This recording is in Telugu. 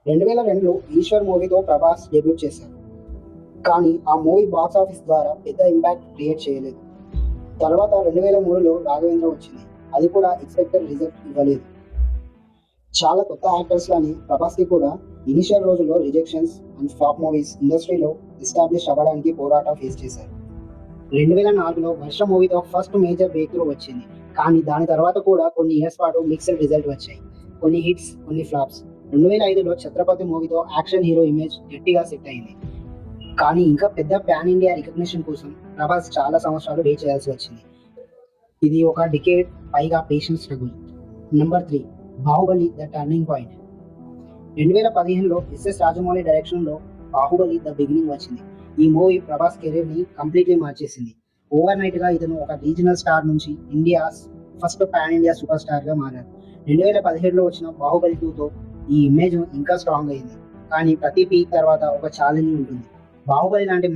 2002లో ఈశ్వర్ మూవీతో ప్రభాస్ డెబ్యూట్ చేశారు. కానీ ఆ మూవీ బాక్స్ ఆఫీస్ ద్వారా పెద్ద ఇంపాక్ట్ క్రియేట్ చేయలేదు. తర్వాత 2003లో రాఘవేంద్ర వచ్చింది. అది కూడా ఎక్స్పెక్టెడ్ రిజల్ట్ ఇవ్వలేదు. చాలా కొత్త యాక్టర్స్ లానే ప్రభాస్కి కూడా ఇనిషియల్ రోజుల్లో రిజెక్షన్స్ అండ్ ఫ్లాప్ మూవీస్ ఇండస్ట్రీలో ఎస్టాబ్లిష్ అవ్వడానికి పోరాటం ఫేస్ చేశారు. 2004లో వర్ష మూవీతో ఫస్ట్ మేజర్ బ్రేక్ త్రూ వచ్చింది. కానీ దాని తర్వాత కూడా కొన్ని ఇయర్స్ పాటు మిక్స్డ్ రిజల్ట్ వచ్చాయి. కొన్ని హిట్స్, కొన్ని ఫ్లాప్స్. 2005లో ఛత్రపతి మూవీతో యాక్షన్ హీరో ఇమేజ్ గట్టిగా సెట్ అయింది. కానీ ఇంకా పెద్ద పాన్ ఇండియా రికగ్నిషన్ కోసం ప్రభాస్ చాలా సంవత్సరాలు వెయిట్ చేయాల్సి వచ్చింది. ఇది ఒక డికేడ్ పైగా patience struggle. Number 3, Baahubali the turning point. 2015లో ఎస్ఎస్ రాజమౌళి డైరెక్షన్లో బాహుబలి ద బిగినింగ్ వచ్చింది. ఈ మూవీ ప్రభాస్ కెరీర్ ని కంప్లీట్లీ మార్చేసింది. ఓవర్ నైట్ గా ఇతను ఒక రీజనల్ స్టార్ నుంచి India first pan India superstar గా మారారు. 2017లో వచ్చిన బాహుబలి 2తో ఈ ఇమేజ్ ఇంకా స్ట్రాంగ్ అయింది. కానీ ప్రతి పీక్ తర్వాత ఒక ఛాలెంజ్ ఉంటుంది. బాహుబలి లాంటి